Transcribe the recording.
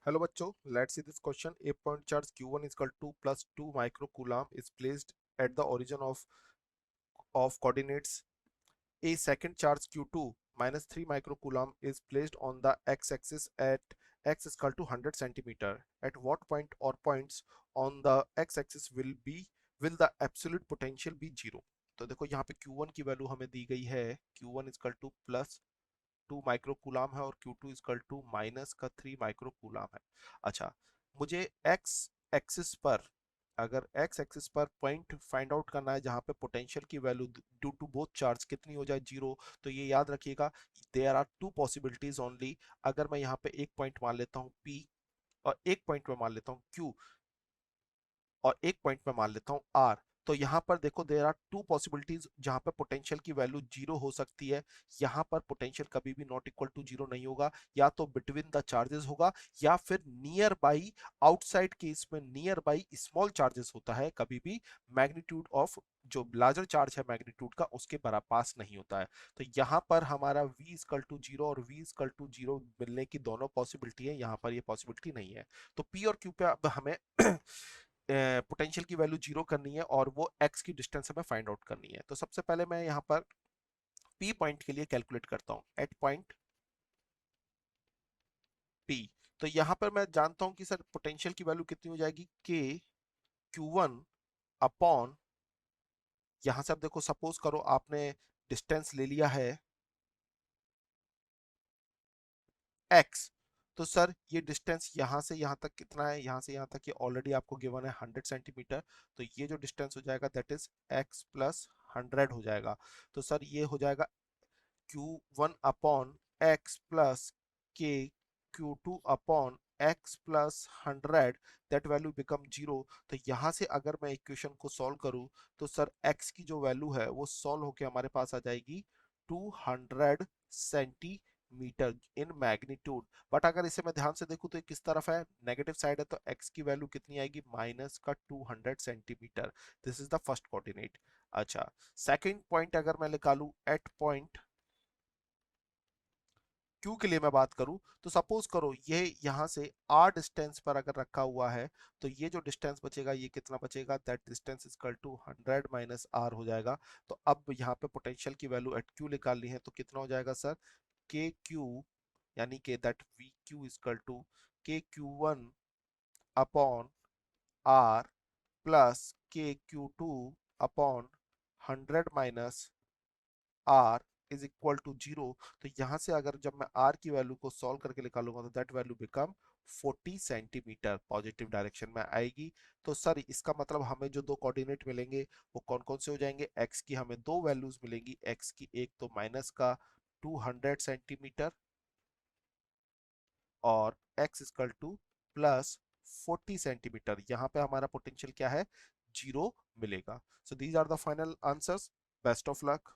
Hello बच्चों, let's see this question. A point charge Q1 is equal to plus 2 microcoulomb is placed at the origin of coordinates. A second charge Q2 minus 3 microcoulomb is placed on the x-axis at x is equal to 100 centimeter. At what point or points on the x-axis will the absolute potential be zero? तो देखो यहाँ पे Q1 की value हमें दी गई है, Q1 is equal to plus 2 माइक्रोकूलाम है और Q2 इक्वल टू माइनस का 3 माइक्रोकूलाम है। अच्छा, मुझे एक्स एक्सिस पर, अगर एक्स एक्सिस पर पॉइंट फाइंड आउट करना है जहां पे पोटेंशियल की value due to both charge कितनी हो जाए, जीरो। तो ये याद रखिएगा, there are two possibilities only. अगर मैं यहाँ पे एक पॉइंट मान लेता हूँ P और एक पॉइंट में मान लेता हूँ Q और एक पॉइंट में मान लेता हूँ R, तो यहाँ पर देखो देयर आर टू पॉसिबिलिटीज जहां पर पोटेंशियल की वैल्यू जीरो हो सकती है। यहाँ पर पोटेंशियल कभी भी नॉट इक्वल टू जीरो नहीं होगा, या तो बिटवीन द चार्जेस होगा या फिर नियर बाई, आउटसाइड केस में नियर बाई स्मॉल चार्जेस होता है, कभी भी मैग्नीट्यूड ऑफ जो लार्जर चार्ज है मैग्नीट्यूड का उसके बराबर पास नहीं होता है। तो यहाँ पर हमारा v इक्वल टू जीरो और v इक्वल टू जीरो मिलने की दोनों पॉसिबिलिटी है, यहाँ पर ये पॉसिबिलिटी नहीं है। तो p और q पे अब हमें पोटेंशियल की वैल्यू जीरो करनी है और वो x की डिस्टेंस हमें फाइंड आउट करनी है। तो सबसे पहले मैं यहाँ पर p पॉइंट के लिए कैलकुलेट करता हूँ, एट पॉइंट p। तो यहाँ पर मैं जानता हूँ कि सर पोटेंशियल की वैल्यू कितनी हो जाएगी, k q1 अपॉन, यहाँ से अब देखो सपोज करो आपने डिस्टेंस ले लिया है x, तो सर ये डिस्टेंस यहाँ से यहाँ तक कितना है, यहाँ से यहाँ तक ये ऑलरेडी आपको गिवन है 100 सेंटीमीटर। तो ये जो डिस्टेंस हो जाएगा दैट इज x प्लस 100 हो जाएगा। तो सर ये हो जाएगा Q1 upon x plus k Q2 upon x plus 100, that value become zero. तो यहाँ से अगर मैं इक्वेशन को सॉल्व करूँ तो सर x की जो वैल्यू है वो सॉल्व होके हमारे पास आ जाएगी 200 सेंटीमीटर इन मैग्नीट्यूड। बट अगर इसे मैं ध्यान से देखूं तो ये किस तरफ है, नेगेटिव साइड है, तो x की वैल्यू कितनी आएगी, माइनस का 200 centimetre. This is the first coordinate. अच्छा, सेकंड पॉइंट अगर मैं निकालूं एट पॉइंट Q के लिए मैं बात करूं, तो सपोज करो ये यहां से R डिस्टेंस पर अगर रखा हुआ है, तो ये जो डिस्टेंस बचेगा ये कितना बचेगा, that distance is equal to 100 minus R हो जाएगा। तो अब यहाँ पे पोटेंशियल की वैल्यू एट Q निकालनी है, तो कितना हो जाएगा सर, के क्यू, यानी कि that V Q is equal to KQ1 upon R plus KQ2 upon 100 minus R is equal to zero. तो यहां से अगर जब मैं आर की वैल्यू को सॉल्व करके निकालूंगा तो that value become 40 centimetre positive direction में आएगी। तो सर इसका मतलब हमें जो दो कोऑर्डिनेट मिलेंगे वो कौन कौन से हो जाएंगे, एक्स की हमें दो वैल्यूज मिलेंगी, एक्स की एक तो माइनस का 200 सेंटीमीटर और x equal to plus 40 centimetre. यहाँ पे हमारा पोटेंशियल क्या है, जीरो मिलेगा। So these are the final answers. Best of luck.